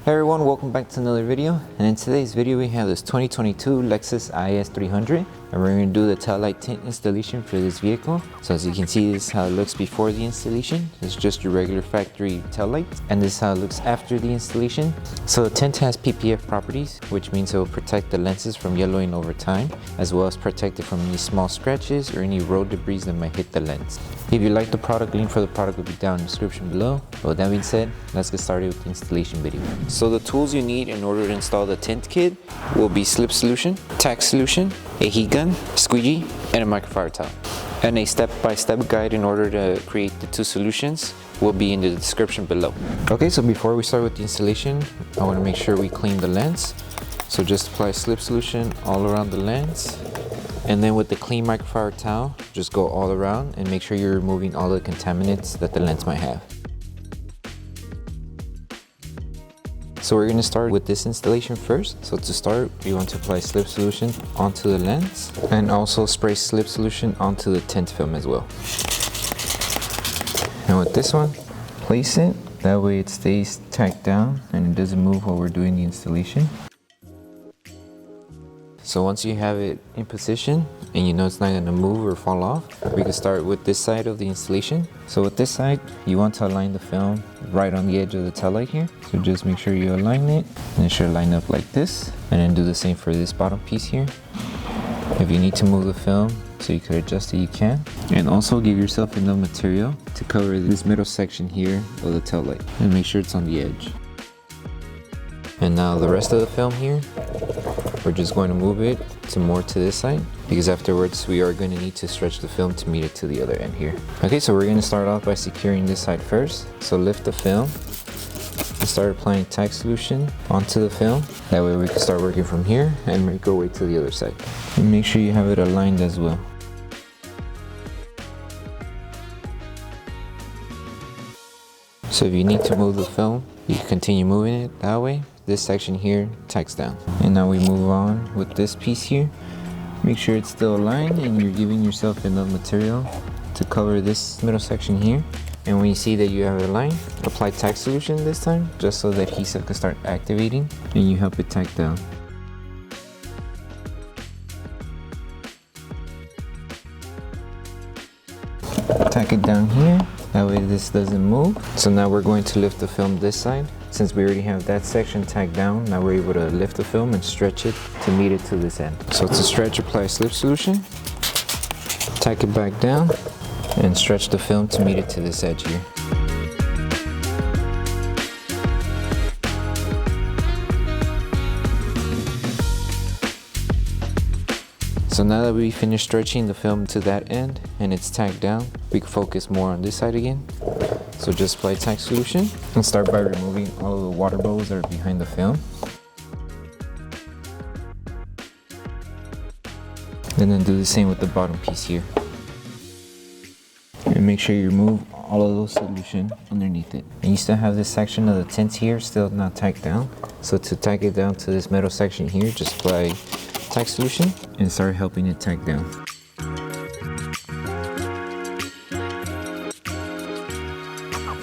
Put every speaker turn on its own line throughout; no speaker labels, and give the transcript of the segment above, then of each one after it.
Hey everyone, welcome back to another video. And in today's video we have this 2022 Lexus IS300 and we're going to do the taillight tint installation for this vehicle. So as you can see, this is how it looks before the installation. It's just your regular factory taillights, and this is how it looks after the installation. So the tint has PPF properties, which means it will protect the lenses from yellowing over time, as well as protect it from any small scratches or any road debris that might hit the lens. If you like the product, link for the product will be down in the description below. But with that being said, let's get started with the installation video. So the tools you need in order to install the tint kit will be Slip Solution, Tack Solution, a heat gun, squeegee, and a microfiber towel. And a step-by-step guide in order to create the two solutions will be in the description below. Okay, so before we start with the installation, I want to make sure we clean the lens. So just apply Slip Solution all around the lens. And then with the clean microfiber towel, just go all around and make sure you're removing all the contaminants that the lens might have. So we're going to start with this installation first. So to start, you want to apply Slip Solution onto the lens and also spray Slip Solution onto the tint film as well. And with this one, place it, that way it stays tacked down and it doesn't move while we're doing the installation. So once you have it in position and you know it's not going to move or fall off, we can start with this side of the installation. So with this side, you want to align the film right on the edge of the taillight here. So just make sure you align it, and it should line up like this. And then do the same for this bottom piece here. If you need to move the film so you could adjust it, you can. And also give yourself enough material to cover this middle section here of the taillight. And make sure it's on the edge. And now the rest of the film here, we're just going to move it to more to this side, because afterwards we are going to need to stretch the film to meet it to the other end here. Okay, so we're going to start off by securing this side first. So lift the film and start applying Tack Solution onto the film. That way we can start working from here and make our way to the other side. And make sure you have it aligned as well. So if you need to move the film, you can continue moving it that way. This section here tacks down. And now we move on with this piece here. Make sure it's still aligned and you're giving yourself enough material to cover this middle section here. And when you see that you have it aligned, apply Tack Solution this time, just so that adhesive can start activating and you help it tack down. Tack it down here, that way this doesn't move. So now we're going to lift the film this side. Since we already have that section tacked down, now we're able to lift the film and stretch it to meet it to this end. So to stretch, apply Slip Solution, tack it back down, and stretch the film to meet it to this edge here. So now that we finished stretching the film to that end and it's tacked down, we can focus more on this side again. So just apply Tack Solution and start by removing all of the water bubbles that are behind the film. And then do the same with the bottom piece here. And make sure you remove all of those solution underneath it. And you still have this section of the tint here still not tacked down. So to tack it down to this metal section here, just apply Tack Solution and start helping it tack down.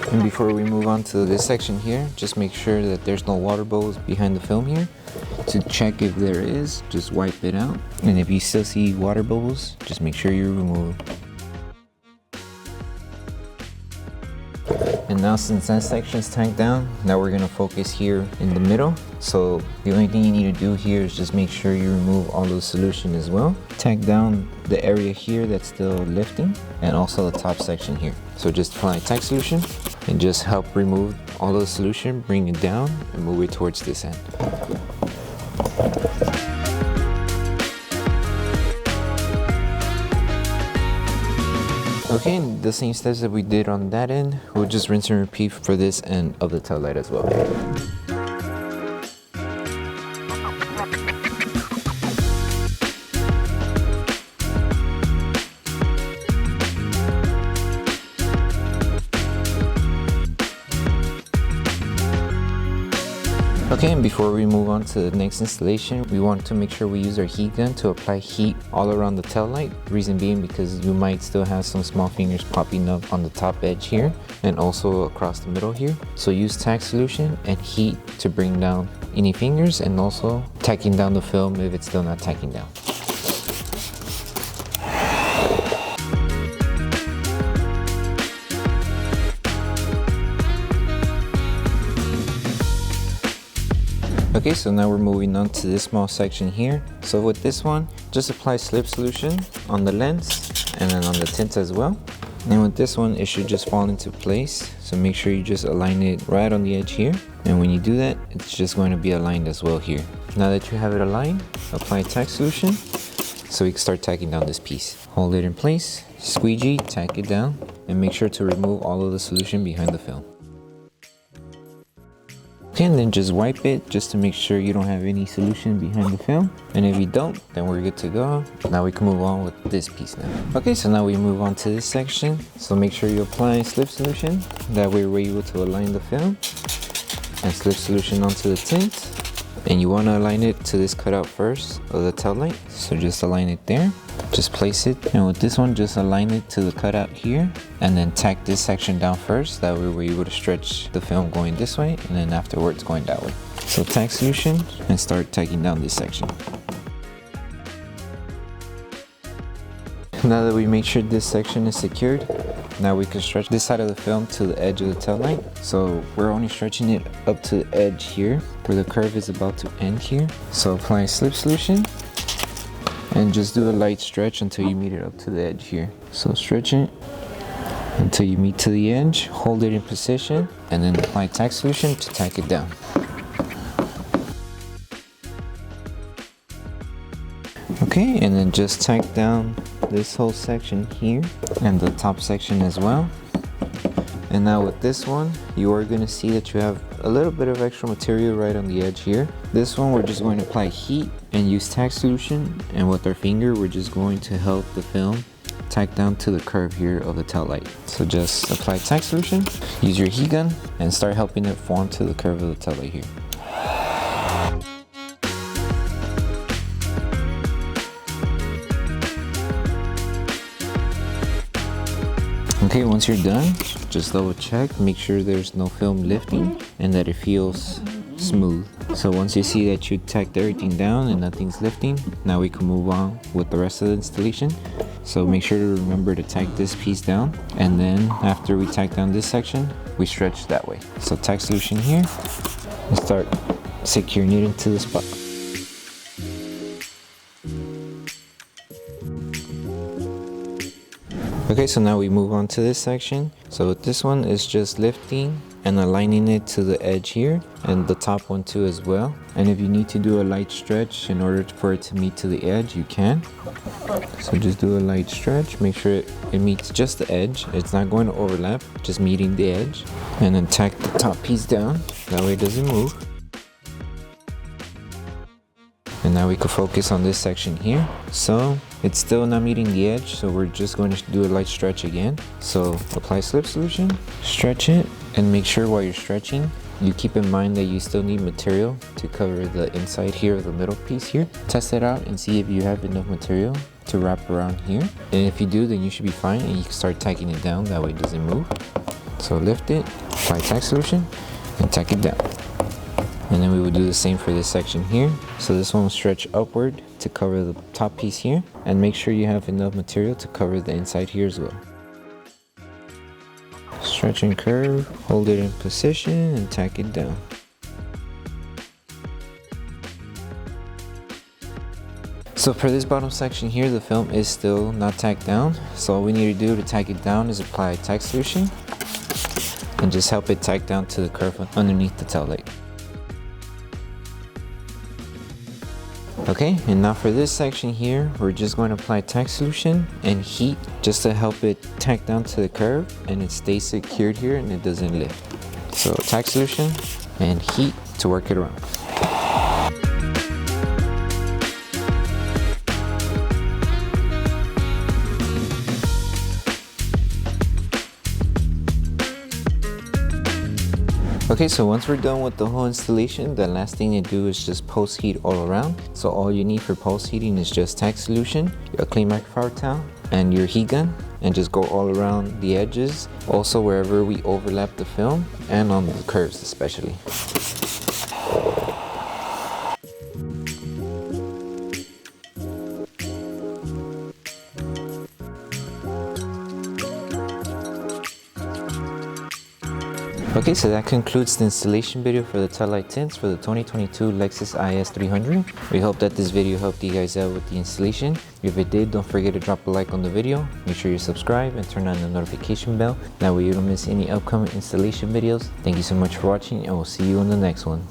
And before we move on to this section here, just make sure that there's no water bubbles behind the film here. To check if there is, just wipe it out. And if you still see water bubbles, just make sure you remove them. And now since that section is tacked down, now we're gonna focus here in the middle. So the only thing you need to do here is just make sure you remove all the solution as well. Tack down the area here that's still lifting, and also the top section here. So just apply Tack Solution and just help remove all the solution, bring it down and move it towards this end. Okay, and the same steps that we did on that end, we'll just rinse and repeat for this end of the taillight as well. Okay, and before we move on to the next installation, we want to make sure we use our heat gun to apply heat all around the tail light. Reason being because you might still have some small fingers popping up on the top edge here and also across the middle here. So use tack solution and heat to bring down any fingers and also tacking down the film if it's still not tacking down. Okay, so now we're moving on to this small section here. So with this one, just apply slip solution on the lens and then on the tint as well. And with this one, it should just fall into place. So make sure you just align it right on the edge here. And when you do that, it's just going to be aligned as well here. Now that you have it aligned, apply tack solution so we can start tacking down this piece. Hold it in place, squeegee, tack it down, and make sure to remove all of the solution behind the film. Okay, and then just wipe it just to make sure you don't have any solution behind the film. And if you don't, then we're good to go. Now we can move on with this piece now. Okay, so now we move on to this section. So make sure you apply slip solution. That way we're able to align the film. And slip solution onto the tint. And you want to align it to this cutout first of the tail light. So just align it there. Just place it, and with this one just align it to the cutout here and then tack this section down first. That way we're able to stretch the film going this way and then afterwards going that way. So tack solution and start tacking down this section. Now that we make sure this section is secured, now we can stretch this side of the film to the edge of the tail light. So we're only stretching it up to the edge here where the curve is about to end here. So apply slip solution and just do a light stretch until you meet it up to the edge here. So stretch it until you meet to the edge, hold it in position, and then apply tack solution to tack it down. Okay, and then just tack down this whole section here and the top section as well. And now with this one, you are going to see that you have a little bit of extra material right on the edge here. This one, we're just going to apply heat and use tack solution. And with our finger, we're just going to help the film tack down to the curve here of the tail light. So just apply tack solution, use your heat gun, and start helping it form to the curve of the tail light here. Okay, once you're done, just double check, make sure there's no film lifting and that it feels smooth. So once you see that you tacked everything down and nothing's lifting, now we can move on with the rest of the installation. So make sure to remember to tack this piece down, and then after we tack down this section, we stretch that way. So tack solution here and start securing it into the spot. Okay, so now we move on to this section. So with this one, it's just lifting and aligning it to the edge here and the top one too as well. And if you need to do a light stretch in order for it to meet to the edge, you can. So just do a light stretch, make sure it meets just the edge. It's not going to overlap, just meeting the edge. And then tack the top piece down, that way it doesn't move. And now we can focus on this section here. So it's still not meeting the edge, so we're just going to do a light stretch again. So apply slip solution, stretch it, and make sure while you're stretching, you keep in mind that you still need material to cover the inside here of the middle piece here. Test it out and see if you have enough material to wrap around here. And if you do, then you should be fine and you can start tacking it down, that way it doesn't move. So lift it, apply tack solution, and tack it down. And then we will do the same for this section here. So this one will stretch upward to cover the top piece here, and make sure you have enough material to cover the inside here as well. Stretch and curve, hold it in position and tack it down. So for this bottom section here, the film is still not tacked down. So all we need to do to tack it down is apply tack solution and just help it tack down to the curve underneath the tail light. Okay, and now for this section here, we're just going to apply tack solution and heat just to help it tack down to the curve and it stays secured here and it doesn't lift. So tack solution and heat to work it around. Okay, so once we're done with the whole installation, the last thing to do is just post heat all around. So all you need for post heating is just Tack Solution, a clean microfiber towel, and your heat gun, and just go all around the edges, also wherever we overlap the film, and on the curves especially. Okay, so that concludes the installation video for the Taillight tints for the 2022 Lexus IS300. We hope that this video helped you guys out with the installation. If it did, don't forget to drop a like on the video. Make sure you subscribe and turn on the notification bell. That way you don't miss any upcoming installation videos. Thank you so much for watching, and we'll see you in the next one.